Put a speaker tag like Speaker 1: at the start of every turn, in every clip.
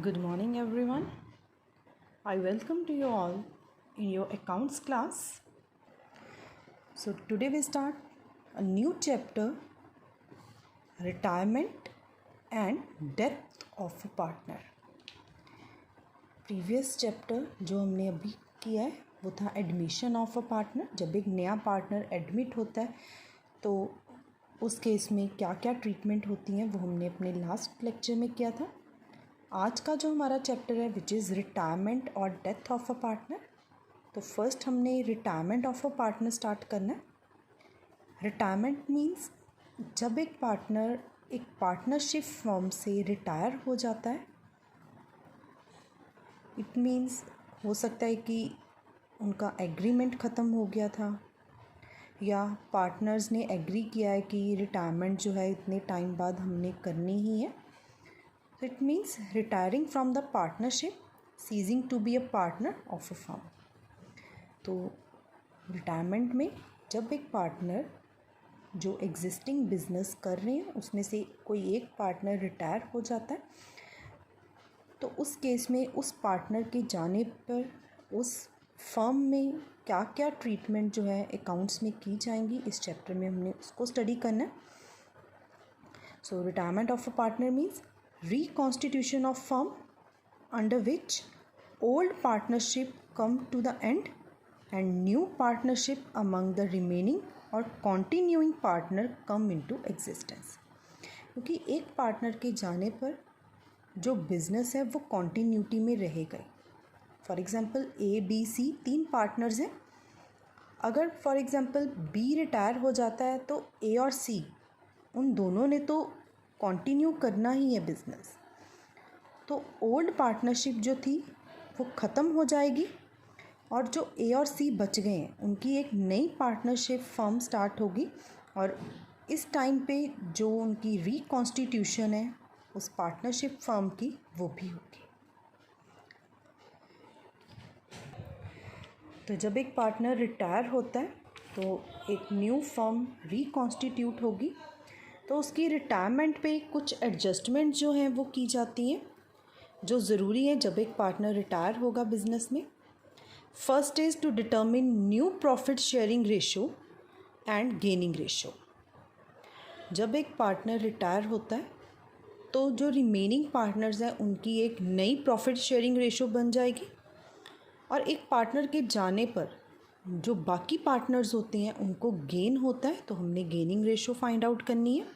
Speaker 1: Good morning, everyone. I welcome to you all in your accounts class. So, today we start a new chapter, retirement and death of a partner. Previous chapter जो हमने अभी किया है वो था admission of a partner. जब एक नया पार्टनर एडमिट होता है तो उस केस में क्या क्या ट्रीटमेंट होती हैं वो हमने अपने लास्ट लेक्चर में किया था. आज का जो हमारा चैप्टर है विच इज़ रिटायरमेंट और डेथ ऑफ अ पार्टनर. तो फर्स्ट हमने retirement of a partner start करना है. रिटायरमेंट मीन्स जब एक पार्टनर एक पार्टनरशिप फर्म से रिटायर हो जाता है. इट मीन्स हो सकता है कि उनका एग्रीमेंट ख़त्म हो गया था या पार्टनर्स ने एग्री किया है कि रिटायरमेंट जो है इतने टाइम बाद हमने करनी ही है. So it means retiring from the partnership, ceasing to be a partner of a firm. तो रिटायरमेंट में जब एक पार्टनर जो एग्जिस्टिंग बिजनेस कर रहे हैं उसमें से कोई एक पार्टनर रिटायर हो जाता है तो उस केस में उस पार्टनर के जाने पर उस फर्म में क्या क्या ट्रीटमेंट जो है अकाउंट्स में की जाएंगी इस चैप्टर में हमने उसको स्टडी करना है. So retirement of a partner means reconstitution of firm under which old partnership come to the end and new partnership among the remaining or continuing partner come into existence. क्योंकि एक partner के जाने पर जो business है वो continuity में रहेगा. फॉर एग्जांपल ABC 3 पार्टनर्स हैं. अगर फॉर एग्जांपल B रिटायर हो जाता है तो A और C उन दोनों ने तो कंटिन्यू करना ही है बिज़नेस. तो ओल्ड पार्टनरशिप जो थी वो ख़त्म हो जाएगी और जो A और C बच गए हैं उनकी एक नई पार्टनरशिप फर्म स्टार्ट होगी और इस टाइम पे जो उनकी रिकॉन्स्टिट्यूशन है उस पार्टनरशिप फर्म की वो भी होगी. तो जब एक पार्टनर रिटायर होता है तो एक न्यू फर्म रिकॉन्स्टिट्यूट होगी तो उसकी रिटायरमेंट पे कुछ एडजस्टमेंट जो हैं वो की जाती हैं जो ज़रूरी है जब एक पार्टनर रिटायर होगा बिजनेस में. First is to determine new profit sharing ratio and gaining ratio. जब एक पार्टनर रिटायर होता है तो जो रिमेनिंग पार्टनर्स हैं उनकी एक नई प्रॉफिट शेयरिंग रेशो बन जाएगी और एक पार्टनर के जाने पर जो बाकी पार्टनर्स होते हैं उनको गेन होता है तो हमने गेनिंग रेशो फाइंड आउट करनी है.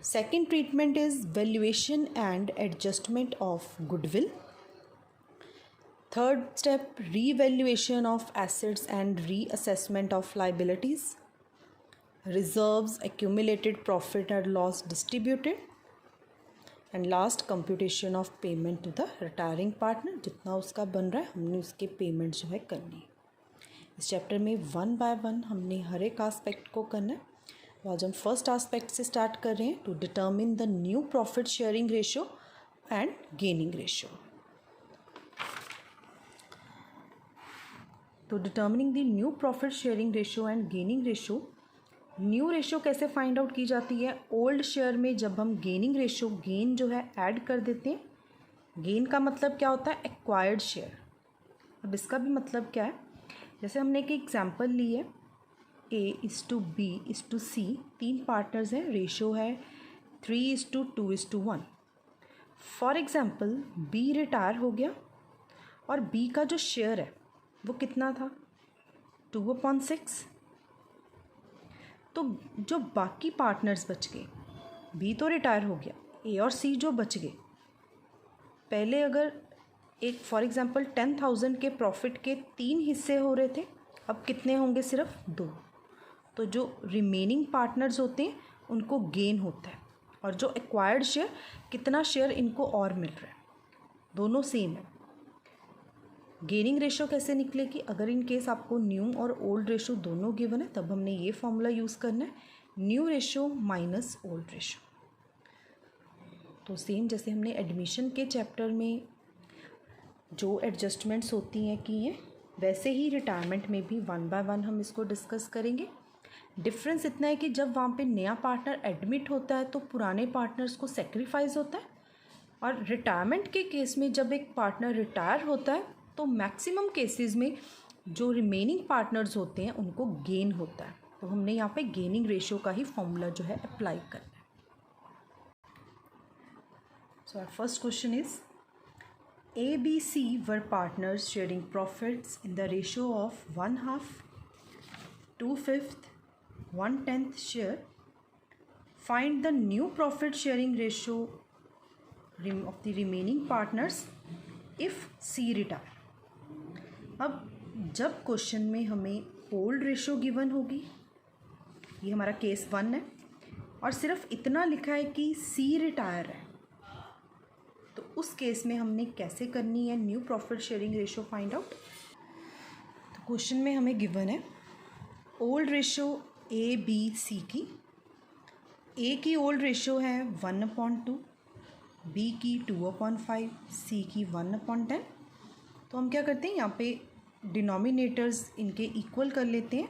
Speaker 1: Second treatment is valuation and adjustment of goodwill. Third step revaluation of assets and reassessment of liabilities. Reserves, accumulated profit and loss distributed. And last computation of payment to the retiring partner. जितना उसका बन रहा है हमने उसके payment जो है करनी है. इस चैप्टर में 1 बाय 1 हमने हर एक आस्पेक्ट को करना है. तो आज हम फर्स्ट आस्पेक्ट से स्टार्ट कर रहे हैं to determine the new profit sharing ratio and gaining ratio. तो determining the new profit sharing ratio and gaining ratio. New ratio कैसे फाइंड आउट की जाती है. ओल्ड शेयर में जब हम गेनिंग रेशो गेन जो है ऐड कर देते हैं. गेन का मतलब क्या होता है एक्वायर्ड शेयर. अब इसका भी मतलब क्या है. जैसे हमने एक एग्जांपल ली है A:B:C 3 पार्टनर्स हैं. रेशो है 3:2:1. फॉर एग्जांपल B रिटायर हो गया और B का जो शेयर है वो कितना था 2/6. तो जो बाकी पार्टनर्स बच गए B तो रिटायर हो गया A और C जो बच गए पहले अगर एक फॉर एग्जांपल 10,000 के प्रॉफिट के 3 हिस्से हो रहे थे अब कितने होंगे सिर्फ 2. तो जो रिमेनिंग पार्टनर्स होते हैं उनको गेन होता है और जो एक्वायर्ड शेयर कितना शेयर इनको और मिल रहा है दोनों सेम है. गेनिंग रेशो कैसे निकलेगी. अगर इन केस आपको न्यू और ओल्ड रेशो दोनों गिवन है तब हमने ये फॉर्मूला यूज़ करना है new ratio minus old ratio. तो सेम जैसे हमने एडमिशन के चैप्टर में जो एडजस्टमेंट्स होती हैं की हैं वैसे ही रिटायरमेंट में भी 1 बाय 1 हम इसको डिस्कस करेंगे. डिफरेंस इतना है कि जब वहाँ पे नया पार्टनर एडमिट होता है तो पुराने पार्टनर्स को सेक्रीफाइस होता है और रिटायरमेंट के केस में जब एक पार्टनर रिटायर होता है तो मैक्सिमम केसेस में जो रिमेनिंग पार्टनर्स होते हैं उनको गेन होता है। तो हमने यहाँ पे गेनिंग रेशियो का ही फॉर्मूला जो है अप्लाई करना है। So our first question is A, B, C were partners sharing profits in the ratio of 1/2, 2/5, 1/10 share. Find the new profit sharing ratio of the remaining partners if C retire. अब जब question में हमें old ratio given होगी, ये हमारा case 1 है, और सिर्फ इतना लिखा है कि C रिटायर है, तो उस केस में हमने कैसे करनी है new profit sharing ratio find out. तो क्वेश्चन में हमें गिवन है old ratio a b c की। ए की ओल्ड रेशो है 1/2, बी की 2/5, सी की 1/10। तो हम क्या करते हैं, यहाँ पे डिनोमिनेटर्स इनके इक्वल कर लेते हैं।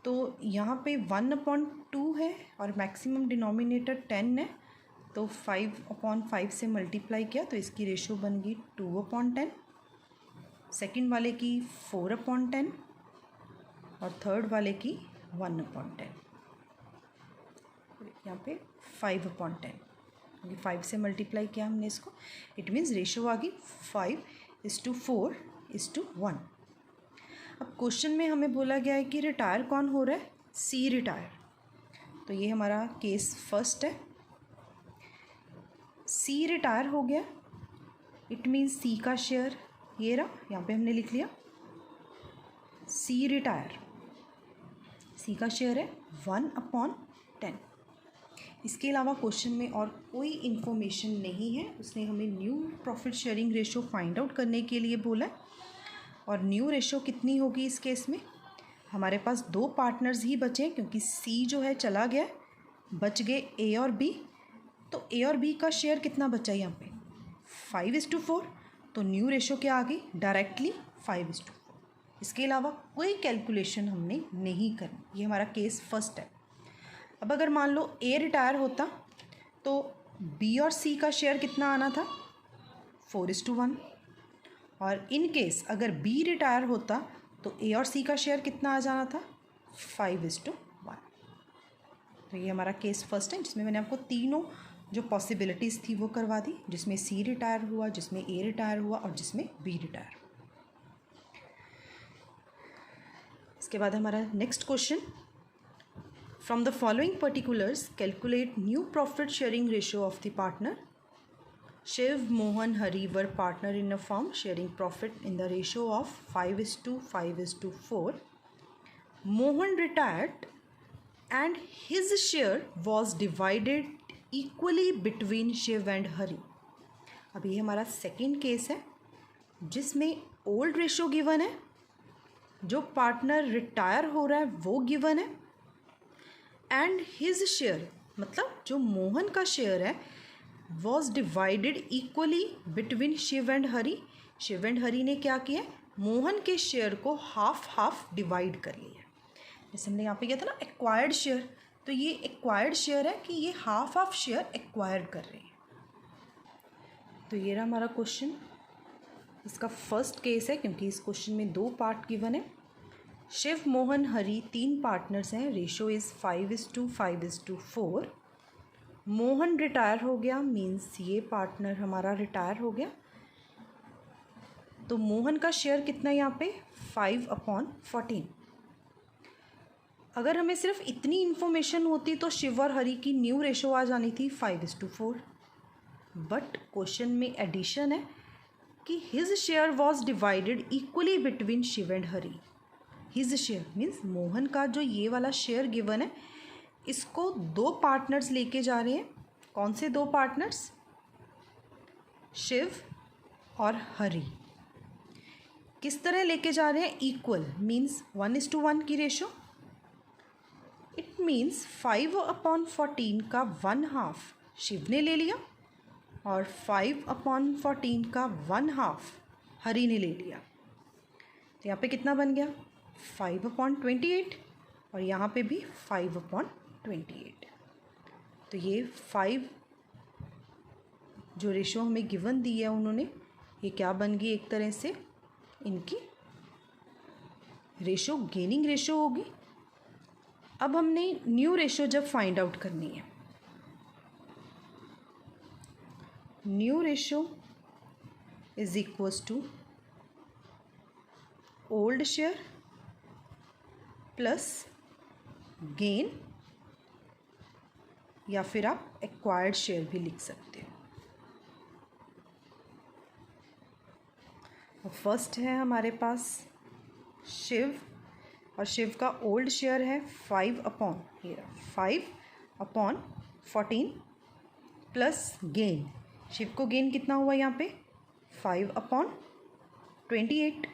Speaker 1: तो यहाँ पे 1/2 है और मैक्सिमम डिनोमिनेटर 10 है, तो 5/5 से मल्टीप्लाई किया तो इसकी रेशो बन गई 2/10। सेकंड वाले की 4/10 और थर्ड वाले की 1/10। यहाँ पे 5/10, 5 से मल्टीप्लाई किया हमने इसको, इट मीन्स रेशो आ गई 5:4:1। अब क्वेश्चन में हमें बोला गया है कि रिटायर कौन हो रहा है, सी रिटायर। तो ये हमारा केस फर्स्ट है, सी रिटायर हो गया, इट मीन्स सी का शेयर ये रहा, यहाँ पे हमने लिख लिया सी रिटायर। सी का शेयर है 1/10। इसके अलावा क्वेश्चन में और कोई इन्फॉर्मेशन नहीं है। उसने हमें new profit sharing ratio find out करने के लिए बोला है, और न्यू रेशो कितनी होगी इस केस में, हमारे पास 2 पार्टनर्स ही बचे हैं क्योंकि सी जो है चला गया, बच गए ए और बी। तो ए और बी का शेयर कितना बचा यहाँ पे 5:4। तो न्यू रेशो क्या आ गई, डायरेक्टली 5:4। इसके अलावा कोई कैलकुलेशन हमने नहीं करनी। ये हमारा केस फर्स्ट है। अब अगर मान लो ए रिटायर होता तो बी और सी का शेयर कितना आना था 4:1, और इन केस अगर बी रिटायर होता तो ए और सी का शेयर कितना आ जाना था 5:1। तो ये हमारा केस फर्स्ट है, जिसमें मैंने आपको तीनों जो पॉसिबिलिटीज़ थी वो करवा दी, जिसमें सी रिटायर हुआ, जिसमें ए रिटायर हुआ और जिसमें बी रिटायर। इसके बाद हमारा next question, from the following particulars calculate new profit sharing ratio of the partner. Shiv, Mohan, Hari were partner in a firm sharing profit in the ratio of 5:5:4. Mohan retired and his share was divided equally between Shiv and Hari. अब ये हमारा second case है जिसमें old ratio given है, जो partner retire हो रहा है वो गिवन है, एंड हिज शेयर मतलब जो मोहन का शेयर है was divided equally between Shiv and Hari. Shiv and Hari ने क्या किया, मोहन के शेयर को हाफ हाफ डिवाइड कर लिया। जैसे हमने यहाँ पे किया था ना एक्वायर्ड शेयर, तो ये एक्वायर्ड शेयर है कि ये हाफ हाफ शेयर एक्वायर कर रहे हैं। तो ये रहा हमारा क्वेश्चन, इसका फर्स्ट केस है क्योंकि इस क्वेश्चन में 2 पार्ट गिवन है। शिव, मोहन, हरी 3 पार्टनर्स हैं, रेशो इज़ 5:5:4। मोहन रिटायर हो गया, मीन्स ये पार्टनर हमारा रिटायर हो गया, तो मोहन का शेयर कितना यहाँ पे 5/14। अगर हमें सिर्फ इतनी इन्फॉर्मेशन होती तो शिव और हरी की न्यू रेशो आ जानी थी 5:4, बट क्वेश्चन में एडिशन है कि his share was divided equally between Shiv and Hari. His share means Mohan का जो ये वाला शेयर गिवन है इसको 2 पार्टनर्स लेके जा रहे हैं। कौन से 2 पार्टनर्स, शिव और हरी। किस तरह लेके जा रहे हैं, इक्वल मीन्स 1:1 की रेशो। इट मीन्स 5/14 का 1/2 शिव ने ले लिया और 5/14 का 1/2 हरी ने ले लिया। तो यहाँ पे कितना बन गया 5/28 और यहाँ पे भी 5/28। तो ये 5 जो रेशो हमें गिवन दी है उन्होंने, ये क्या बन गई, एक तरह से इनकी रेशो गेनिंग रेशो होगी। अब हमने न्यू रेशो जब फाइंड आउट करनी है, new ratio is equals to old share plus gain, या फिर आप एक्वायर्ड शेयर भी लिख सकते हो। फर्स्ट है हमारे पास शिव, और शिव का ओल्ड शेयर है 5/14 प्लस गेन। शिव को गेन कितना हुआ यहाँ पे 5/28।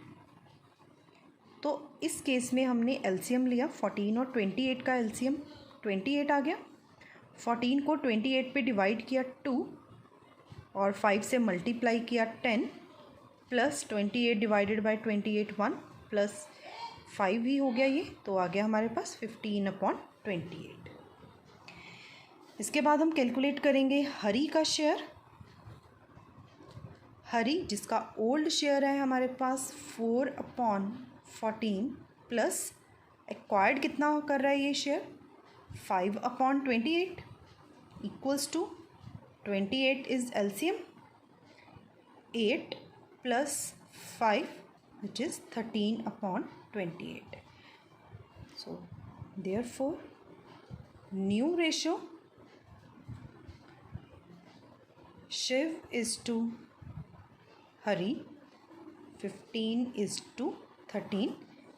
Speaker 1: तो इस केस में हमने एलसीएम लिया 14 और 28 का एलसीएम 28 आ गया। 14 को 28 पे डिवाइड किया 2 और 5 से मल्टीप्लाई किया 10 प्लस 28 डिवाइडेड बाय 28 1 प्लस 5 ही हो गया ये, तो आ गया हमारे पास 15/28। इसके बाद हम कैलकुलेट करेंगे हरी का शेयर। हरी जिसका ओल्ड शेयर है हमारे पास 4/14 प्लस एक्वायर्ड कितना कर रहा है ये share 5/28 equals to 28 is LCM 8 plus 5 which is 13/28. So therefore new ratio Shiv is to Hari 15:13,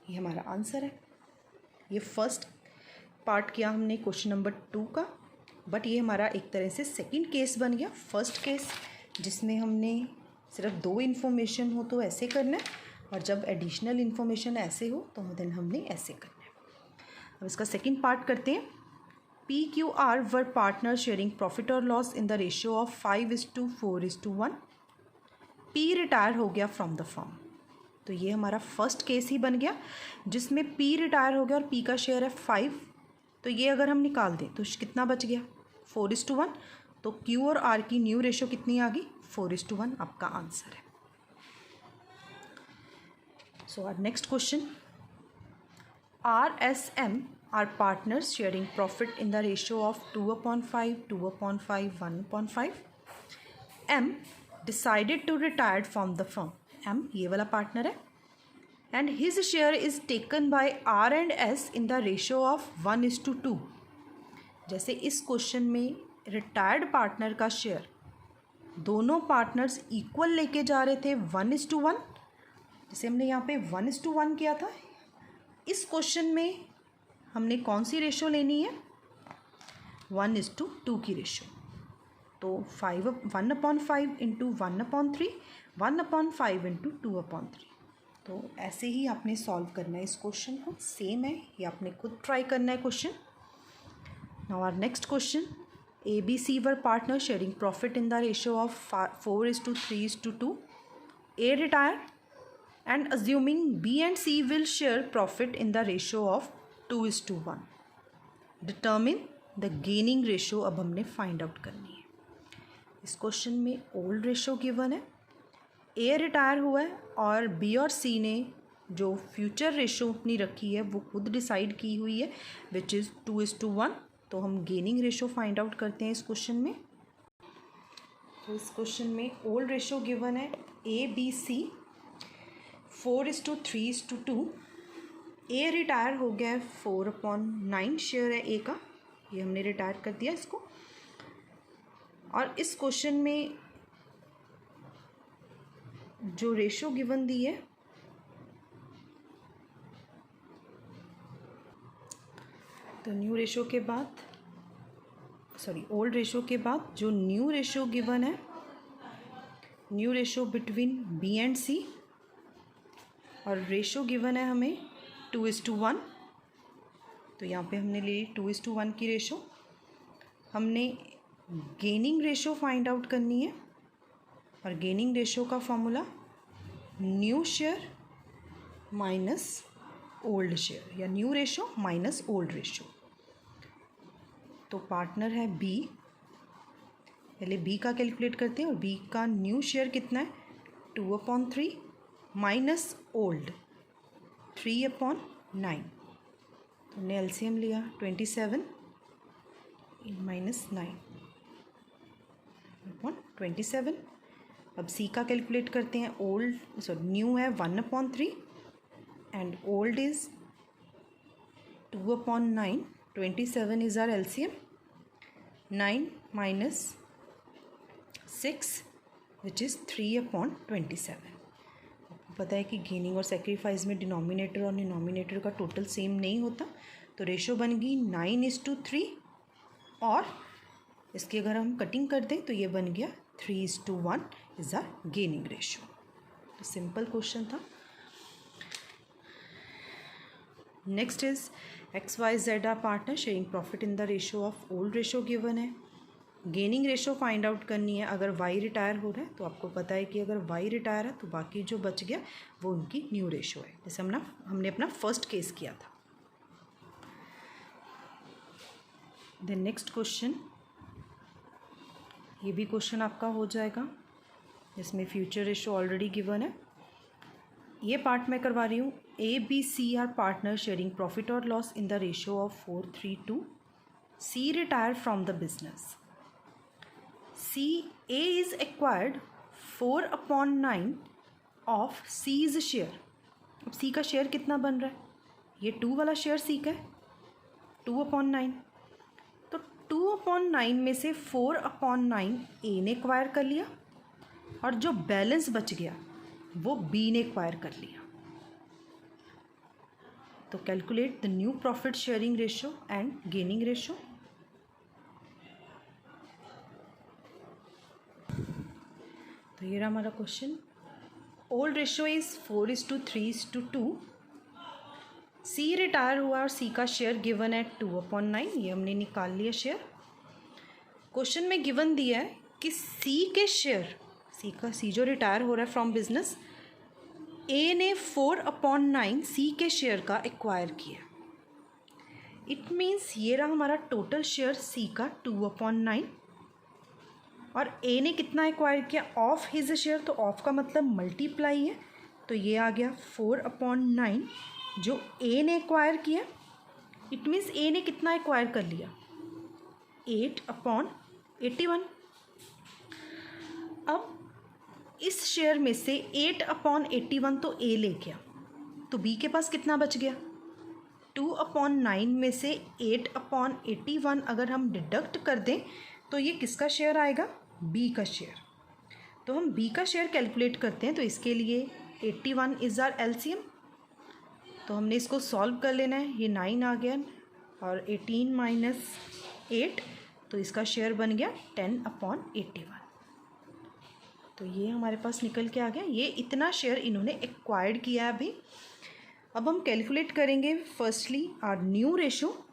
Speaker 1: ये हमारा आंसर है। ये फर्स्ट पार्ट किया हमने क्वेश्चन नंबर 2 का, बट ये हमारा एक तरह से सेकंड केस बन गया। फर्स्ट केस जिसमें हमने सिर्फ 2 इन्फॉर्मेशन हो तो ऐसे करना है, और जब एडिशनल इन्फॉर्मेशन ऐसे हो तो देन हमने ऐसे करना है। अब इसका सेकंड पार्ट करते हैं। PQR वर पार्टनर शेयरिंग प्रॉफिट और loss in the ratio of 5:4:1। P retire हो गया फ्रॉम द फर्म, तो ये हमारा फर्स्ट केस ही बन गया जिसमें P रिटायर हो गया और P का शेयर है 5, तो ये अगर हम निकाल दें तो कितना बच गया 4:1, तो Q और R की न्यू रेशो कितनी आ गई 4:1, आपका आंसर है। So our next question, RSM are partners sharing profit in the ratio of 2/5, 2/5, 1/5. M decided to retire from the firm. M ये वाला पार्टनर है, and his share is taken by R and S in the ratio of 1:2. जैसे इस question में retired partner का share दोनों partners equal लेके जा रहे थे 1:1, जैसे हमने यहाँ पे 1:1 किया था। इस क्वेश्चन में हमने कौन सी रेशो लेनी है 1:2 की रेशो, तो 1/5 इंटू 1/3, 1/5 इंटू 2/3। तो ऐसे ही आपने सॉल्व करना है इस क्वेश्चन को, सेम है ये आपने खुद ट्राई करना है question. Now our next question, ABC were partner sharing profit in the ratio of 4:3:2। A retire and assuming B and C will share profit in the ratio of 2:1. Determine the gaining ratio अब हमने find out करनी है। इस question में old ratio given है, A retire हुआ है और B और C ने जो फ्यूचर रेशो अपनी रखी है वो खुद डिसाइड की हुई है विच इज़ 2:1, तो हम गेनिंग रेशो फाइंड आउट करते हैं इस क्वेश्चन में। तो इस क्वेश्चन में ओल्ड रेशो गिवन है ABC 4:3:2। A रिटायर हो गया है 4/9 शेयर है A का, ये हमने रिटायर कर दिया इसको। और इस क्वेश्चन में जो रेशो गिवन दी है तो न्यू रेशो के बाद ओल्ड रेशो के बाद जो न्यू रेशो गिवन है, new ratio between B and C, और रेशो गिवन है हमें 2:1, तो यहाँ पे हमने ली 2:1 की रेशो। हमने गेनिंग रेशो फाइंड आउट करनी है, और गेनिंग रेशो का formula new share minus old share, या new ratio minus old ratio. तो पार्टनर है B, पहले बी का कैलकुलेट करते हैं, और बी का न्यू शेयर कितना है 2/3 माइनस ओल्ड 3/9। तो हमने एलसीएम लिया 27 माइनस 9/27। अब सी का कैलकुलेट करते हैं, न्यू है 1/3 and old is 2/9। 27 is our LCM, 9 minus 6 which is 3/27। आपको पता है कि गेनिंग और सेक्रीफाइस में डिनोमिनेटर और डिनोमिनेटर का टोटल सेम नहीं होता, तो रेशो बन गई 9:3, और इसकी अगर हम कटिंग कर दें तो ये बन गया 3:1 इज़ आर गेनिंग रेशो। तो सिंपल क्वेश्चन था। Next is XYZ are partner sharing profit in the ratio of old ratio given है। गेनिंग रेशो फाइंड आउट करनी है। अगर Y रिटायर हो रहा है तो आपको पता है कि अगर Y रिटायर है तो बाकी जो बच गया वो उनकी न्यू रेशो है, जैसे हमने अपना फर्स्ट केस किया था। देन नेक्स्ट क्वेश्चन, ये भी क्वेश्चन आपका हो जाएगा, जिसमें फ्यूचर रेशो ऑलरेडी गिवन है। ये पार्ट मैं करवा रही हूँ। ABC are partner sharing profit और loss in the ratio of 4:3. C retire from the business. A is acquired 4/9 of C's share. अब C का शेयर कितना बन रहा है, ये 2 वाला शेयर C का है 2/9, तो 2/9 में से 4/9 A ने एक्वायर कर लिया, और जो बैलेंस बच गया वो B ने एक्वायर कर लिया। तो calculate the new profit sharing ratio and gaining ratio. तो ये रहा हमारा question. Old ratio is 4:3:2। C retire हुआ और C का शेयर गिवन है 2/9, ये हमने निकाल लिया शेयर। क्वेश्चन में गिवन दिया है कि C जो रिटायर हो रहा है फ्रॉम बिजनेस, A ने 4/9 C के शेयर का एक्वायर किया। इट मीन्स ये रहा हमारा टोटल शेयर C का 2/9, और A ने कितना एक्वायर किया ऑफ हिज शेयर, तो ऑफ का मतलब मल्टीप्लाई है, तो ये आ गया 4/9 जो A ने एक्वायर किया। इट मीन्स A ने कितना एक्वायर कर लिया 8/81। अब इस शेयर में से 8/81 तो A ले गया, तो B के पास कितना बच गया 2/9 में से 8/81 अगर हम डिडक्ट कर दें तो ये किसका शेयर आएगा, B का शेयर। तो हम B का शेयर कैलकुलेट करते हैं, तो इसके लिए 81 इज़ आर एलसीएम। तो हमने इसको सॉल्व कर लेना है, ये 9 आ गया और 18 माइनस 8, तो इसका शेयर बन गया 10/81। तो ये हमारे पास निकल के आ गया, ये इतना शेयर इन्होंने एक्वायर्ड किया है अभी। अब हम कैलकुलेट करेंगे फर्स्टली आर न्यू रेशो,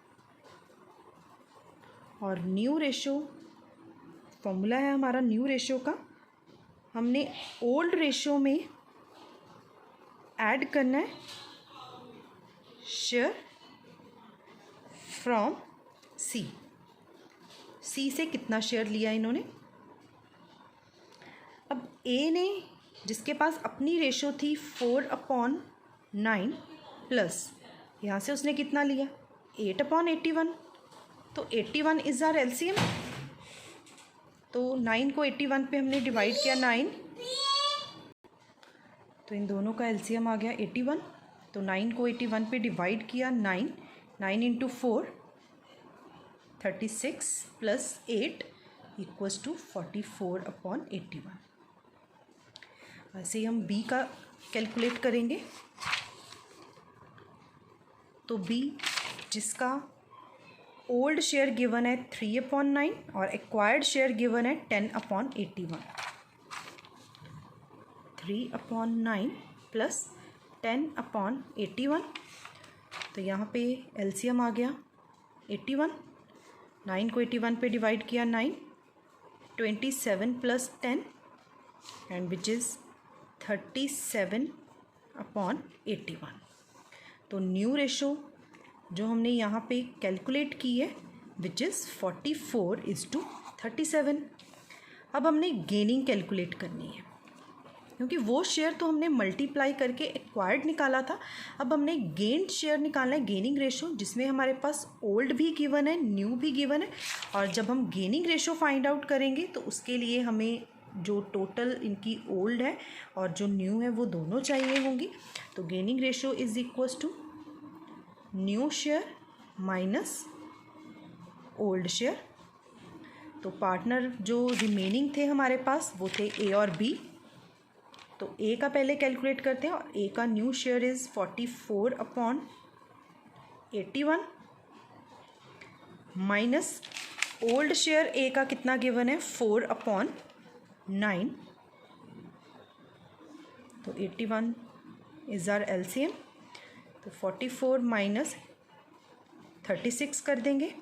Speaker 1: और न्यू रेशो फॉर्मूला है हमारा न्यू रेशो का, हमने ओल्ड रेशो में ऐड करना है शेयर फ्रॉम C से कितना शेयर लिया इन्होंने। अब A ने, जिसके पास अपनी रेशो थी 4/9 प्लस यहाँ से उसने कितना लिया 8/81, तो 81 इज़ आर एलसीएम। तो 9 को 81 पे हमने डिवाइड किया 9, तो इन दोनों का एलसीएम आ गया 81। तो 9 को 81 पे डिवाइड किया 9 × 4 36 प्लस 8 इक्वल्स टू 44/81। ऐसे ही हम B का कैलकुलेट करेंगे। तो B जिसका ओल्ड शेयर गिवन है 3/9 और एक्वायर्ड शेयर गिवन है 10/81, 3/9 प्लस 10/81, तो यहाँ पे एलसीएम आ गया 81। 9 को 81 पे डिवाइड किया 9, 27 प्लस 10 एंड विच इज़ 37/81। तो न्यू रेशो जो हमने यहाँ पे कैलकुलेट की है विच इज़ 44:37। अब हमने गेनिंग कैलकुलेट करनी है, क्योंकि वो शेयर तो हमने मल्टीप्लाई करके एक्वायर्ड निकाला था। अब हमने गेन्ड शेयर निकालना है, गेनिंग रेशो, जिसमें हमारे पास ओल्ड भी गिवन है, न्यू भी गिवन है। और जब हम गेनिंग रेशो फाइंड आउट करेंगे तो उसके लिए हमें जो टोटल इनकी ओल्ड है और जो न्यू है वो दोनों चाहिए होंगी। तो gaining ratio is equals to new share minus old share. तो पार्टनर जो रिमेनिंग थे हमारे पास वो थे ए और बी। तो ए का पहले कैलकुलेट करते हैं, और ए का new share is 44/81 minus old share A का कितना गिवन है 4/9। तो 81 इज़ आर एलसीएम। तो 44 माइनस 36 कर देंगे,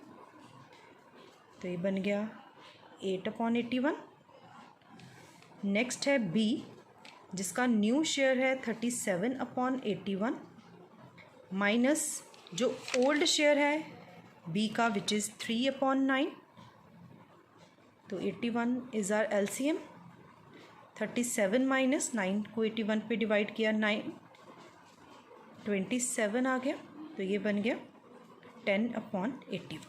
Speaker 1: तो ये बन गया 8/81। नेक्स्ट है बी, जिसका न्यू शेयर है 37/81 माइनस जो ओल्ड शेयर है बी का विच इज़ 3/9। तो 81 इज़ आर एलसीएम। 37 माइनस 9 को 81 पे डिवाइड किया, 9 27 आ गया। तो ये बन गया 10/81।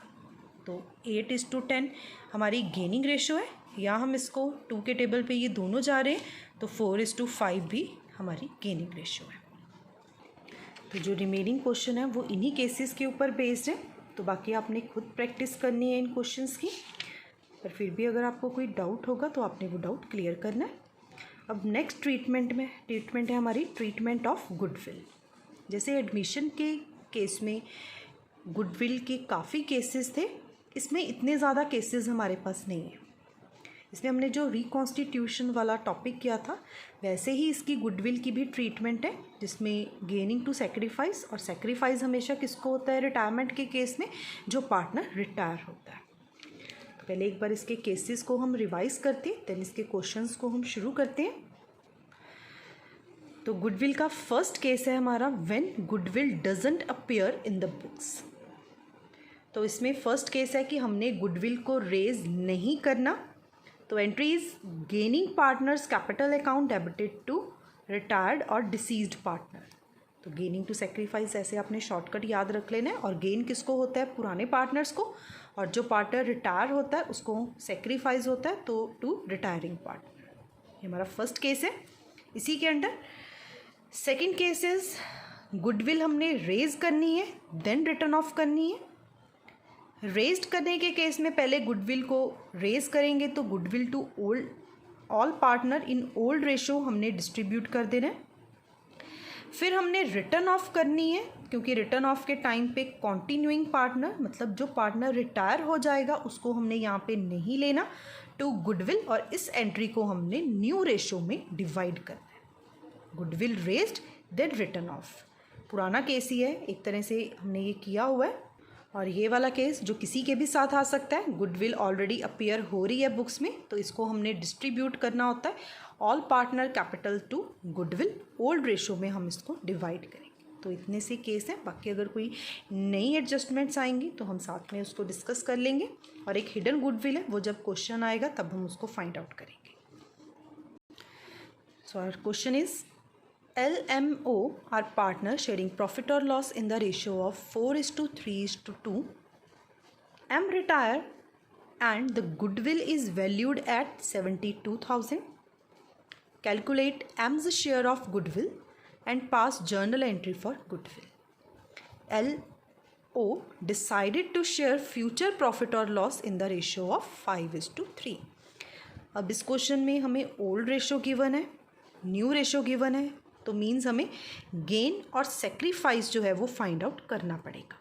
Speaker 1: तो 8:10 हमारी गेनिंग रेशो है। या हम इसको 2 के टेबल पे ये दोनों जा रहे हैं, तो 4:5 भी हमारी गेनिंग रेशो है। तो जो रिमेनिंग क्वेश्चन है वो इन्हीं केसेस के ऊपर बेस्ड है। तो बाकी आपने खुद प्रैक्टिस करनी है इन क्वेश्चंस की, पर फिर भी अगर आपको कोई डाउट होगा तो आपने वो डाउट क्लियर करना है। अब नेक्स्ट ट्रीटमेंट है हमारी ट्रीटमेंट ऑफ गुडविल। जैसे एडमिशन के केस में गुडविल के काफ़ी केसेस थे, इसमें इतने ज़्यादा केसेस हमारे पास नहीं है। इसमें हमने जो रिकॉन्स्टिट्यूशन वाला टॉपिक किया था वैसे ही इसकी गुडविल की भी ट्रीटमेंट है, जिसमें गेनिंग टू सेक्रीफाइस, और सेक्रीफाइस हमेशा किसको होता है रिटायरमेंट के केस में, जो पार्टनर रिटायर होता है। तो पहले एक बार इसके केसेस को हम रिवाइज करते हैं, देन इसके क्वेश्चंस को हम शुरू करते हैं। तो गुडविल का फर्स्ट केस है हमारा when goodwill doesn't appear in the books. तो इसमें फर्स्ट केस है कि हमने गुडविल को रेज नहीं करना। तो entry is gaining partners capital account debited to retired और डिसीज्ड पार्टनर। तो गेनिंग टू सेक्रीफाइस ऐसे आपने शॉर्टकट याद रख लेना है, और गेन किसको होता है पुराने पार्टनर्स को, और जो पार्टनर रिटायर होता है उसको सेक्रीफाइस होता है तो टू रिटायरिंग पार्टनर। ये हमारा फर्स्ट केस है। इसी के under second case is goodwill हमने रेज करनी है देन रिटर्न ऑफ करनी है। रेज्ड करने के केस में पहले गुडविल को रेज करेंगे, तो goodwill to old all partner in old ratio हमने डिस्ट्रीब्यूट कर देना है। फिर हमने रिटर्न ऑफ करनी है, क्योंकि रिटर्न ऑफ के टाइम पे कॉन्टिन्यूइंग पार्टनर मतलब जो पार्टनर रिटायर हो जाएगा उसको हमने यहाँ पे नहीं लेना टू गुडविल, और इस एंट्री को हमने न्यू रेशो में डिवाइड करना है। Goodwill raised then written off, पुराना केस ही है, एक तरह से हमने ये किया हुआ है। और ये वाला केस जो किसी के भी साथ आ सकता है, गुडविल ऑलरेडी अपीयर हो रही है बुक्स में, तो इसको हमने डिस्ट्रीब्यूट करना होता है all partner capital to goodwill, old ratio में हम इसको डिवाइड करेंगे। तो इतने से केस हैं, बाकी अगर कोई नई एडजस्टमेंट्स आएंगी तो हम साथ में उसको डिस्कस कर लेंगे। और एक हिडन गुडविल है, वो जब क्वेश्चन आएगा तब हम उसको फाइंड आउट करेंगे। So our question is LMO are partner sharing profit or loss in the ratio of 4:3:2. M retire and the goodwill is valued at 72,000. Calculate M's share of goodwill and pass journal entry for goodwill. LO decided to share future profit or loss in the ratio of 5:3. अब इस question में हमें old ratio given है, new ratio given है, तो means हमें gain और sacrifice जो है वो फाइंड आउट करना पड़ेगा।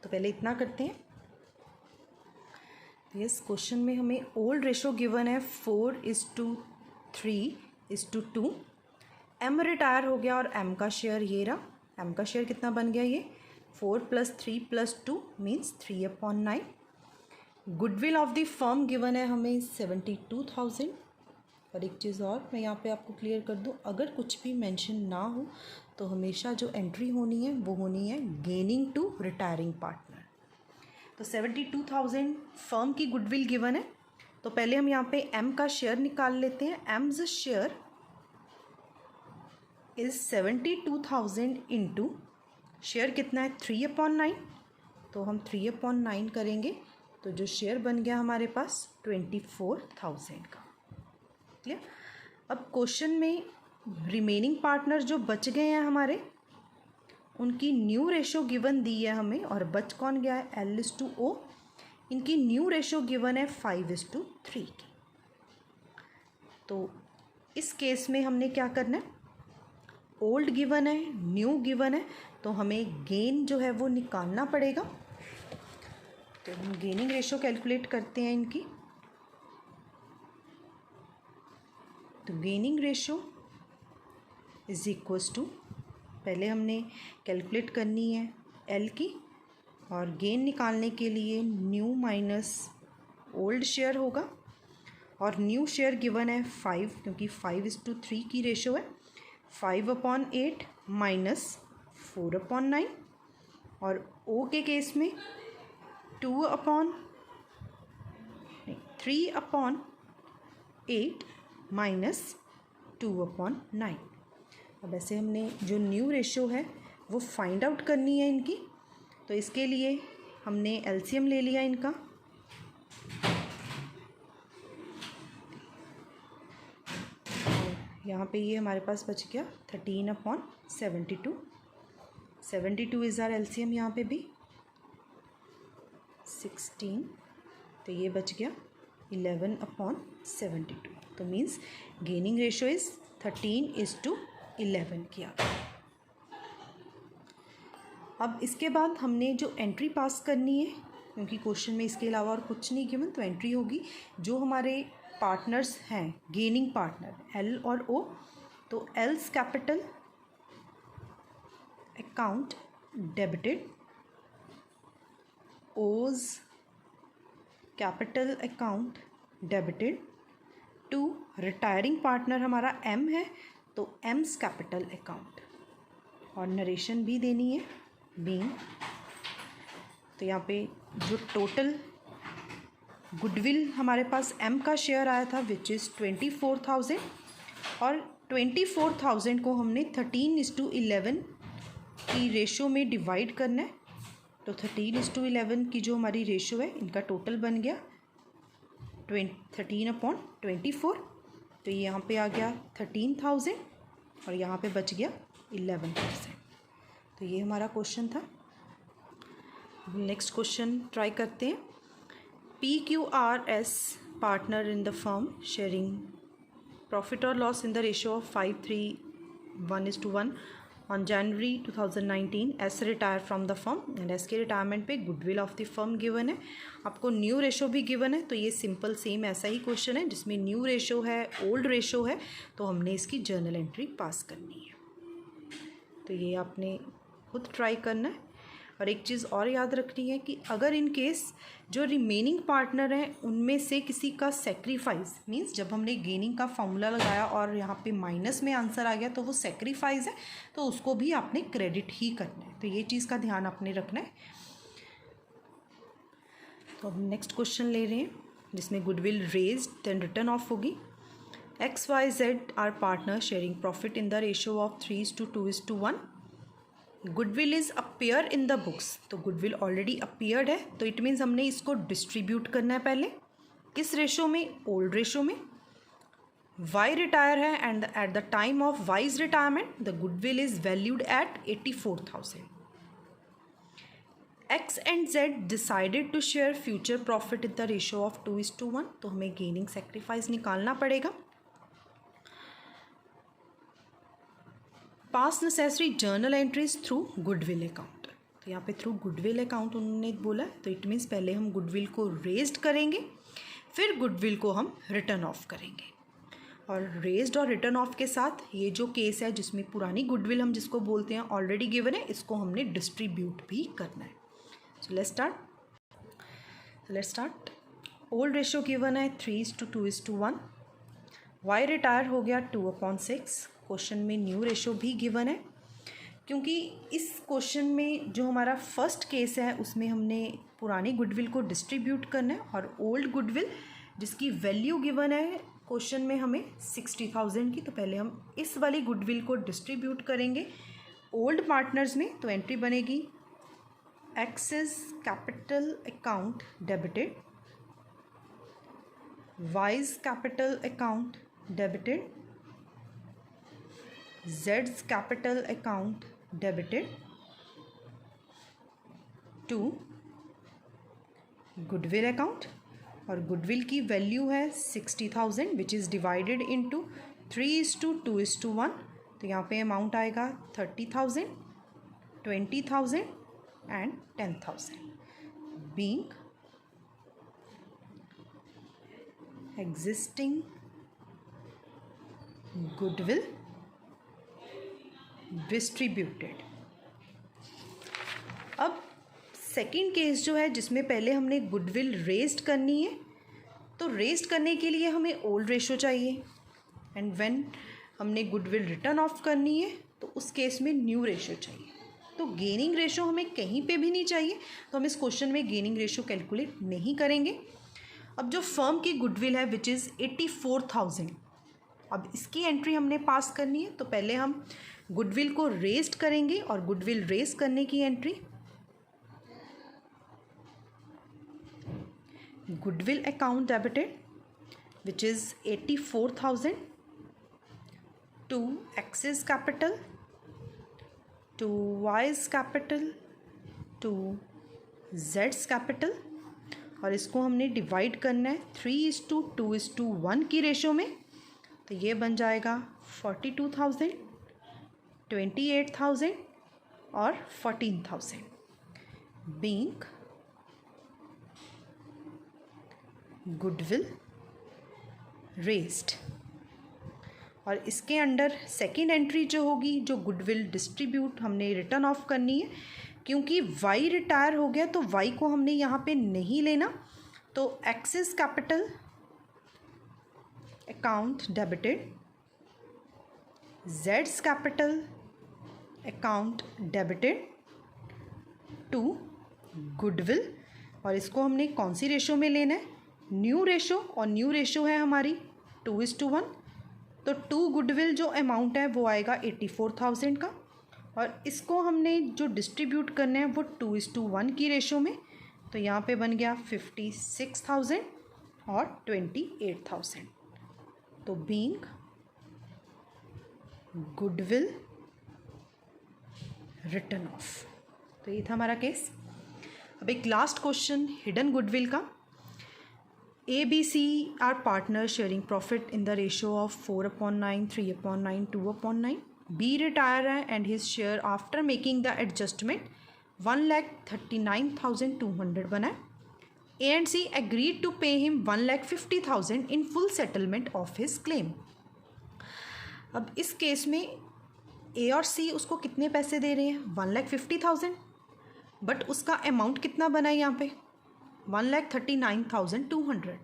Speaker 1: तो पहले इतना करते हैं। यस, क्वेश्चन में हमें ओल्ड रेशो गिवन है 4:3:2। एम रिटायर हो गया और एम का शेयर ये रहा। एम का शेयर कितना बन गया, ये 4 + 3 + 2 means 3/9। Goodwill of the firm given है हमें 72,000। और एक चीज़ और मैं यहाँ पे आपको क्लियर कर दूँ, अगर कुछ भी मेंशन ना हो तो हमेशा जो एंट्री होनी है वो होनी है गेनिंग टू रिटायरिंग पार्टनर। तो 72,000 फर्म की गुडविल गिवन है, तो पहले हम यहाँ पे एम का शेयर निकाल लेते हैं। AIIMS share is 72,000 into share कितना है 3/9, तो हम 3/9 करेंगे तो जो शेयर बन गया हमारे पास 24,000 का। क्लियर। अब क्वेश्चन में रिमेनिंग पार्टनर जो बच गए हैं हमारे, उनकी न्यू रेशो गिवन दी है हमें, और बच कौन गया है L/O। इनकी न्यू रेशो गिवन है 5:3 की। तो इस केस में हमने क्या करना है, ओल्ड गिवन है, न्यू गिवन है, तो हमें गेन जो है वो निकालना पड़ेगा। तो हम गेनिंग रेशो कैलकुलेट करते हैं इनकी। तो gaining ratio is equals to, पहले हमने कैलकुलेट करनी है एल की, और गेन निकालने के लिए न्यू माइनस ओल्ड शेयर होगा, और न्यू शेयर गिवन है 5, क्योंकि 5:3 की रेशो है। 5/8 माइनस 4/9, और ओ के केस में 3/8 माइनस 2/9। अब ऐसे हमने जो न्यू रेशो है वो फाइंड आउट करनी है इनकी। तो इसके लिए हमने एलसीएम ले लिया इनका। यहाँ पे ये हमारे पास बच गया 13/72। 72 इज़ आर एलसीएम, यहाँ पे भी 16, तो ये बच गया 11/72। तो मीन्स गेनिंग रेशो इज़ 13:11 किया। अब इसके बाद हमने जो एंट्री पास करनी है, क्योंकि क्वेश्चन में इसके अलावा और कुछ नहीं गिवन, तो एंट्री होगी जो हमारे पार्टनर्स हैं, गेनिंग पार्टनर एल और ओ। तो L's capital account debited, O's capital account debited to retiring partner हमारा एम है, तो एम्स कैपिटल अकाउंट, और नरेशन भी देनी है बीइंग। तो यहाँ पे जो टोटल गुडविल हमारे पास एम का शेयर आया था विच इज़ 24,000, और 24,000 को हमने 13:11 की रेशो में डिवाइड करना है। तो 13:11 की जो हमारी रेशो है, इनका टोटल बन गया 13/24। तो ये यहाँ पे आ गया 13,000, और यहाँ पे बच गया 11%। तो ये हमारा क्वेश्चन था। नेक्स्ट क्वेश्चन ट्राई करते हैं। PQRS partner in the firm sharing profit or loss in the ratio of 5:3:1 on January 2019 S retire from the firm, and S के रिटायरमेंट पे goodwill of the firm given है। आपको new ratio भी given है, तो ये simple same ऐसा ही question है जिसमें न्यू रेशो है, ओल्ड रेशो है, तो हमने इसकी जर्नल एंट्री पास करनी है। तो ये आपने खुद ट्राई करना है। और एक चीज़ और याद रखनी है कि अगर इन केस जो रिमेनिंग पार्टनर हैं उनमें से किसी का सेक्रीफाइस, मींस जब हमने गेनिंग का फॉर्मूला लगाया और यहाँ पे माइनस में आंसर आ गया तो वो सेक्रीफाइस है, तो उसको भी आपने क्रेडिट ही करना है। तो ये चीज़ का ध्यान आपने रखना है। तो अब नेक्स्ट क्वेश्चन ले रहे हैं जिसमें goodwill raised then written off होगी। XYZ are partner sharing profit in the ratio of 3:2:1। Goodwill is appear in the books, तो गुडविल ऑलरेडी अपेयर्ड है, तो इट मीन्स हमने इसको डिस्ट्रीब्यूट करना है पहले। किस रेशो में? ओल्ड रेशो में। वाई रिटायर है and at the time of Y's retirement the goodwill is valued at 84,000। X and Z decided to share future profit in the ratio of 2:1, तो हमें गेनिंग सेक्रीफाइस निकालना पड़ेगा। Pass necessary journal entries through goodwill account, तो यहाँ पे through goodwill account उन्होंने बोला, तो इट मीन्स पहले हम गुडविल को रेज्ड करेंगे, फिर गुडविल को हम रिटर्न ऑफ करेंगे। और रेज्ड और रिटर्न ऑफ के साथ ये जो केस है जिसमें पुरानी गुडविल हम जिसको बोलते हैं ऑलरेडी गिवन है, इसको हमने डिस्ट्रीब्यूट भी करना है। So let's start. Old ratio given है 3:2:1। वाई रिटायर हो गया 2/6। क्वेश्चन में न्यू रेशो भी गिवन है, क्योंकि इस क्वेश्चन में जो हमारा फर्स्ट केस है उसमें हमने पुरानी गुडविल को डिस्ट्रीब्यूट करना है और ओल्ड गुडविल जिसकी वैल्यू गिवन है क्वेश्चन में हमें 60,000 की। तो पहले हम इस वाली गुडविल को डिस्ट्रीब्यूट करेंगे ओल्ड पार्टनर्स में। तो एंट्री बनेगी X's capital account debited, Y's capital account debited, जेड्स capital account debited to goodwill account. और गुडविल की वैल्यू है 60,000 विच इज़ डिवाइडेड इंटू 3:2:1। तो यहाँ पे अमाउंट आएगा 30,000, 20,000 and 10,000 being existing goodwill distributed. अब सेकेंड केस जो है जिसमें पहले हमने गुडविल रेज्ड करनी है, तो रेज्ड करने के लिए हमें ओल्ड रेशो चाहिए एंड व्हेन हमने गुडविल रिटर्न ऑफ करनी है तो उस केस में न्यू रेशो चाहिए। तो गेनिंग रेशो हमें कहीं पे भी नहीं चाहिए, तो हम इस क्वेश्चन में गेनिंग रेशो कैलकुलेट नहीं करेंगे। अब जो फर्म की गुडविल है विच इज़ 84,000, अब इसकी एंट्री हमने पास करनी है। तो पहले हम गुडविल को रेज्ड करेंगे और गुडविल रेज करने की entry goodwill account debited which is 84,000 to X's capital, to Y's capital, to जेड्स कैपिटल। और इसको हमने डिवाइड करना है 3:2:1 की रेशो में। तो ये बन जाएगा 42,000, 28,000 और 14,000 बीइंग गुडविल रेज्ड। और इसके अंडर सेकेंड एंट्री जो होगी, जो गुडविल डिस्ट्रीब्यूट हमने रिटर्न ऑफ करनी है, क्योंकि वाई रिटायर हो गया तो वाई को हमने यहाँ पे नहीं लेना। तो एक्सिस कैपिटल अकाउंट डेबिटेड, जेड्स capital account debited to goodwill. और इसको हमने कौन सी रेशो में लेना है, न्यू रेशो, और न्यू रेशो है हमारी 2:1। तो टू गुडविल जो अमाउंट है वो आएगा 84,000 का, और इसको हमने जो डिस्ट्रीब्यूट करना है वो 2:1 की रेशो में। तो यहाँ पे बन गया 56,000 और 28,000। तो बीइंग गुडविल रिटर्न ऑफ। तो ये था हमारा केस। अब एक लास्ट क्वेश्चन हिडन गुडविल का। ABC are partners sharing profit in the ratio of 4/9, 3/9, 2/9. B retire and his share after making the adjustment 1,39,200 बना है। A and C agreed to pay him 1,50,000 in full settlement of his claim. अब इस case में A और C उसको कितने पैसे दे रहे हैं, 1,50,000, बट उसका अमाउंट कितना बना है यहाँ पे 1,39,200।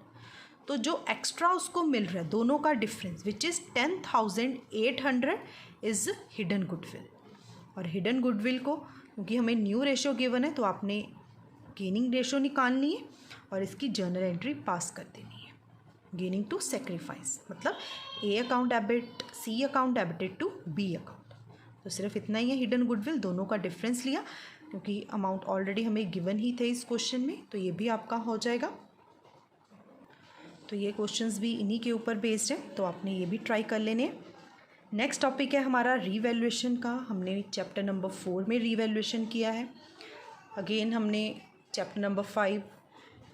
Speaker 1: तो जो एक्स्ट्रा उसको मिल रहा है दोनों का difference which is 10,800 is hidden goodwill. और हिडन गुडविल को क्योंकि हमें न्यू रेशो गिवन है तो आपने गेनिंग रेशो निकालनी है और इसकी जर्नल एंट्री पास कर देनी है। गेनिंग टू सेक्रीफाइस मतलब A account debit, C account debited to B account. तो सिर्फ इतना ही है हिडन गुडविल, दोनों का डिफरेंस लिया क्योंकि अमाउंट ऑलरेडी हमें गिवन ही थे इस क्वेश्चन में। तो ये भी आपका हो जाएगा। तो ये क्वेश्चंस भी इन्हीं के ऊपर बेस्ड है, तो आपने ये भी ट्राई कर लेने हैं। नेक्स्ट टॉपिक है हमारा रीवैल्यूएशन का। हमने चैप्टर नंबर 4 में रीवैल्यूएशन किया है। अगेन हमने चैप्टर नंबर 5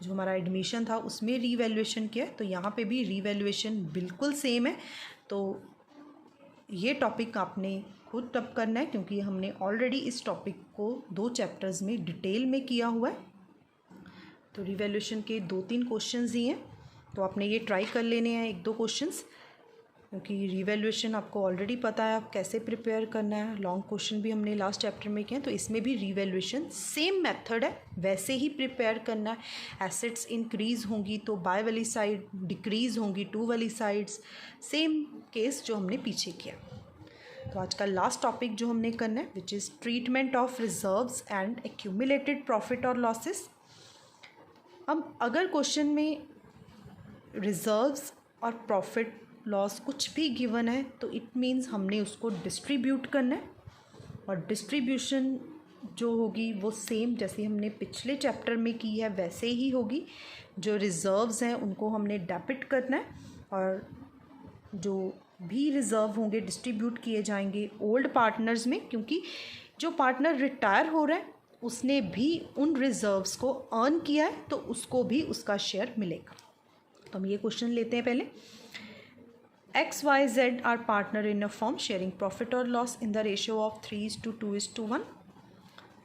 Speaker 1: जो हमारा एडमिशन था उसमें रीवैल्यूएशन किया, तो यहाँ पे भी रीवैल्यूएशन बिल्कुल सेम है। तो ये टॉपिक आपने खुद टप करना है क्योंकि हमने ऑलरेडी इस टॉपिक को 2 चैप्टर्स में डिटेल में किया हुआ है। तो रीवैल्यूएशन के 2-3 क्वेश्चंस ही हैं, तो आपने ये ट्राई कर लेने हैं 1-2 क्वेश्चंस, क्योंकि रीवैल्यूएशन आपको ऑलरेडी पता है आप कैसे प्रिपेयर करना है। लॉन्ग क्वेश्चन भी हमने लास्ट चैप्टर में किए हैं, तो इसमें भी रीवैल्यूएशन सेम मेथड है, वैसे ही प्रिपेयर करना है। एसेट्स इंक्रीज़ होंगी तो बाय वाली साइड, डिक्रीज़ होंगी टू वाली साइड्स, सेम केस जो हमने पीछे किया। तो आज का लास्ट टॉपिक जो हमने करना है which is treatment of reserves and accumulated profit और लॉसेस। अब अगर क्वेश्चन में रिजर्व्स और प्रॉफिट लॉस कुछ भी गिवन है तो इट मीन्स हमने उसको डिस्ट्रीब्यूट करना है, और डिस्ट्रीब्यूशन जो होगी वो सेम जैसे हमने पिछले चैप्टर में की है वैसे ही होगी। जो रिज़र्व्स हैं उनको हमने डेबिट करना है, और जो भी रिज़र्व होंगे डिस्ट्रीब्यूट किए जाएंगे ओल्ड पार्टनर्स में, क्योंकि जो पार्टनर रिटायर हो रहा है उसने भी उन रिज़र्व्स को अर्न किया है तो उसको भी उसका शेयर मिलेगा। तो हम ये क्वेश्चन लेते हैं पहले। XYZ are partner in a firm sharing profit or loss in the ratio of 3:2:1.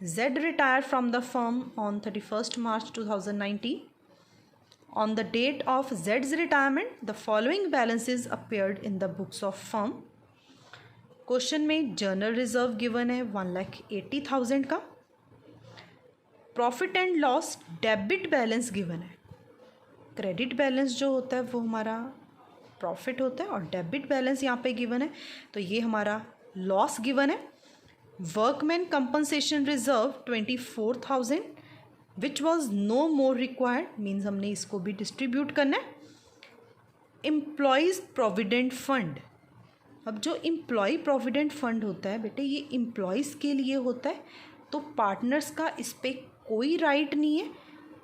Speaker 1: Z retired from the firm on 31st March 2019. On the date of Z's retirement, the following balances appeared in the books of firm. Question में journal reserve given है 1,80,000 का। Profit and loss debit balance given है। Credit balance जो होता है वो हमारा profit होता है और डेबिट बैलेंस यहाँ पे गिवन है, तो ये हमारा लॉस गिवन है। Workman compensation reserve 24,000 which was no more required, means हमने इसको भी डिस्ट्रीब्यूट करना है। एम्प्लॉयज़ प्रोविडेंट फंड, अब जो एम्प्लॉय प्रोविडेंट फंड होता है बेटे ये एम्प्लॉयज़ के लिए होता है, तो पार्टनर्स का इस पर कोई राइट नहीं है,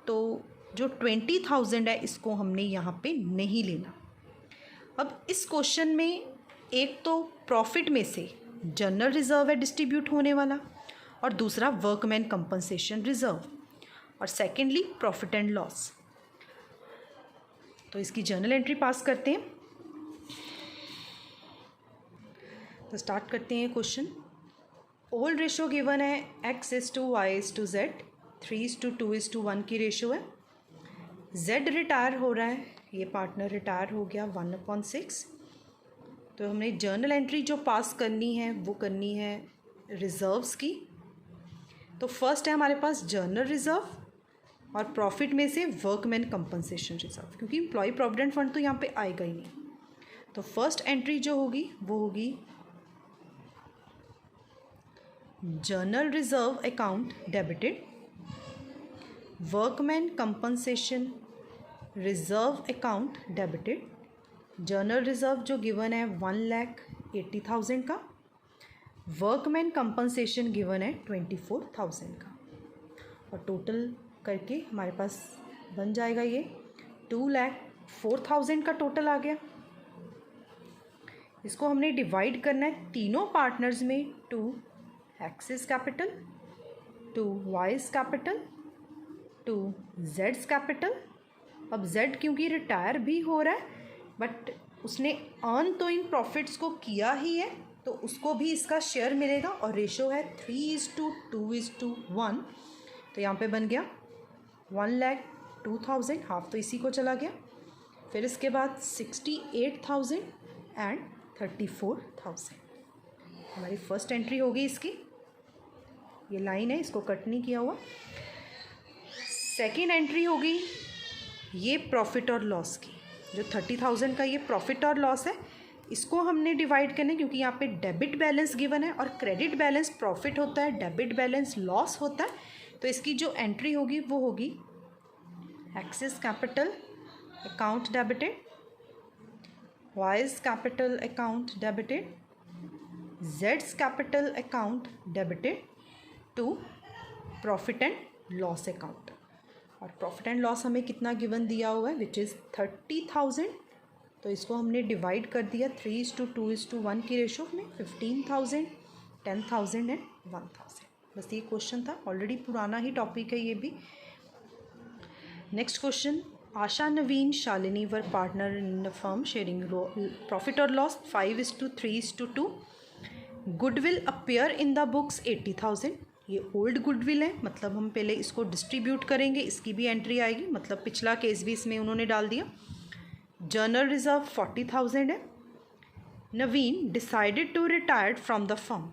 Speaker 1: तो जो 20,000 है इसको हमने यहाँ पे नहीं लेना। अब इस क्वेश्चन में एक तो प्रॉफिट में से जनरल रिजर्व है डिस्ट्रीब्यूट होने वाला, और दूसरा वर्कमैन कंपनसेशन रिजर्व, और सेकेंडली प्रॉफिट एंड लॉस। तो इसकी जर्नल एंट्री पास करते हैं। तो स्टार्ट करते हैं क्वेश्चन। ओल्ड रेशो गिवन है X:Y:Z, 3:2:1 की रेशो है। Z रिटायर हो रहा है, ये पार्टनर रिटायर हो गया 1/6। तो हमने जर्नल एंट्री जो पास करनी है वो करनी है रिज़र्व्स की। तो फर्स्ट है हमारे पास जर्नल रिज़र्व, और प्रॉफिट में से वर्कमैन कंपनसेशन रिजर्व, क्योंकि एम्प्लॉय प्रोविडेंट फंड तो यहाँ पे आएगा ही नहीं। तो फर्स्ट एंट्री जो होगी वो होगी journal reserve account debited, workman compensation reserve account debited. Journal reserve जो गिवन है 1,80,000 का, वर्कमैन कंपनसेशन गिवन है 24,000 का, और टोटल करके हमारे पास बन जाएगा ये 2,04,000 का टोटल आ गया। इसको हमने डिवाइड करना है तीनों पार्टनर्स में, 2 axis capital, 2 wise capital, 2 Jades capital. अब जेड क्योंकि रिटायर भी हो रहा है बट उसने अर्न तो इन प्रॉफिट्स को किया ही है तो उसको भी इसका शेयर मिलेगा, और रेशो है 3:2:1। तो यहाँ पे बन गया 1,02,000, हाफ तो इसी को चला गया। फिर इसके बाद 68,000 एंड 34,000 हमारी फर्स्ट एंट्री होगी इसकी। ये लाइन है, इसको कट नहीं किया हुआ। सेकेंड एंट्री होगी ये प्रॉफिट और लॉस की, जो 30,000 का ये प्रॉफिट और लॉस है, इसको हमने डिवाइड करना है क्योंकि यहाँ पे डेबिट बैलेंस गिवन है और क्रेडिट बैलेंस प्रॉफिट होता है, डेबिट बैलेंस लॉस होता है। तो इसकी जो एंट्री होगी वो होगी X's capital account debited, Y's capital account debited, जेड्स capital account debited to profit and loss account. और प्रॉफिट एंड लॉस हमें कितना गिवन दिया हुआ है विच इज़ 30,000। तो इसको हमने डिवाइड कर दिया 3:2:1 की रेशो में, 15,000, 10,000 एंड 1,000। बस ये क्वेश्चन था, ऑलरेडी पुराना ही टॉपिक है ये भी। Next question, Asha, Naveen, Shalini were partner in firm sharing profit और loss 5:3:2। Goodwill appear in the books 80,000। ये ओल्ड गुडविल है, मतलब हम पहले इसको डिस्ट्रीब्यूट करेंगे, इसकी भी एंट्री आएगी, मतलब पिछला केस भी इसमें उन्होंने डाल दिया। जर्नल रिजर्व 40,000 है। Naveen decided to retired from the firm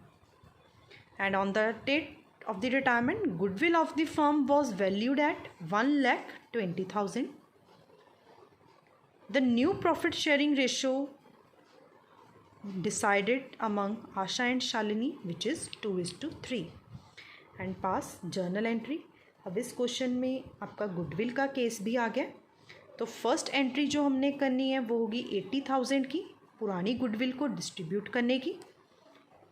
Speaker 1: and on the date of the retirement goodwill of the firm was valued at 1,20,000. The new profit sharing ratio decided among Asha and Shalini which is 2:3 and pass journal entry। अब इस question में आपका goodwill का case भी आ गया, तो first entry जो हमने करनी है वो होगी 80,000 की, पुरानी गुडविल को डिस्ट्रीब्यूट करने की।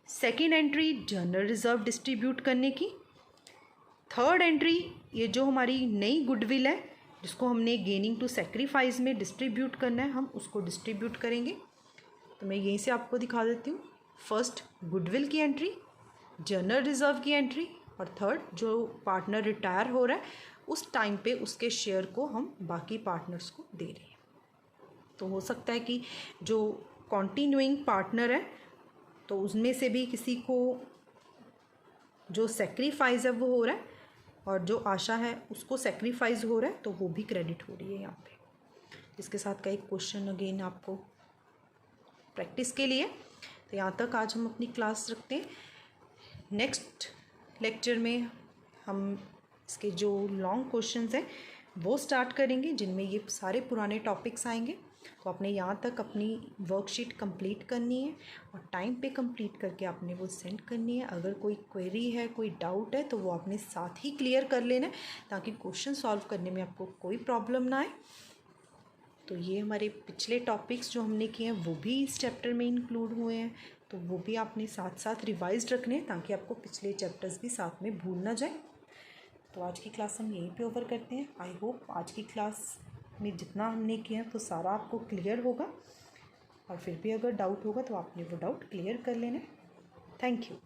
Speaker 1: Second entry general reserve distribute करने की। थर्ड एंट्री ये जो हमारी नई गुडविल है जिसको हमने गेनिंग टू सेक्रीफाइस में डिस्ट्रीब्यूट करना है, हम उसको डिस्ट्रीब्यूट करेंगे। तो मैं यहीं से आपको दिखा देती हूँ। फर्स्ट गुडविल की एंट्री, जनरल रिजर्व की एंट्री, और थर्ड जो पार्टनर रिटायर हो रहा है उस टाइम पे उसके शेयर को हम बाकी पार्टनर्स को दे रहे हैं। तो हो सकता है कि जो कॉन्टिन्यूइंग पार्टनर है तो उसमें से भी किसी को जो सेक्रीफाइस है वो हो रहा है, और जो आशा है उसको सेक्रीफाइस हो रहा है, तो वो भी क्रेडिट हो रही है यहाँ पे। इसके साथ का एक क्वेश्चन अगेन आपको प्रैक्टिस के लिए। तो यहाँ तक आज हम अपनी क्लास रखते हैं। नेक्स्ट लेक्चर में हम इसके जो लॉन्ग क्वेश्चंस हैं वो स्टार्ट करेंगे जिनमें ये सारे पुराने टॉपिक्स आएंगे। तो आपने यहाँ तक अपनी वर्कशीट कंप्लीट करनी है और टाइम पे कंप्लीट करके आपने वो सेंड करनी है। अगर कोई क्वेरी है, कोई डाउट है, तो वो आपने साथ ही क्लियर कर लेना है ताकि क्वेश्चन सॉल्व करने में आपको कोई प्रॉब्लम ना आए। तो ये हमारे पिछले टॉपिक्स जो हमने किए हैं वो भी इस चैप्टर में इंक्लूड हुए हैं, तो वो भी आपने साथ साथ रिवाइज रखने हैं ताकि आपको पिछले चैप्टर्स भी साथ में भूल ना जाए। तो आज की क्लास हम यहीं पे ओवर करते हैं। आई होप आज की क्लास में जितना हमने किया तो सारा आपको क्लियर होगा, और फिर भी अगर डाउट होगा तो आपने वो डाउट क्लियर कर लेना है। Thank you.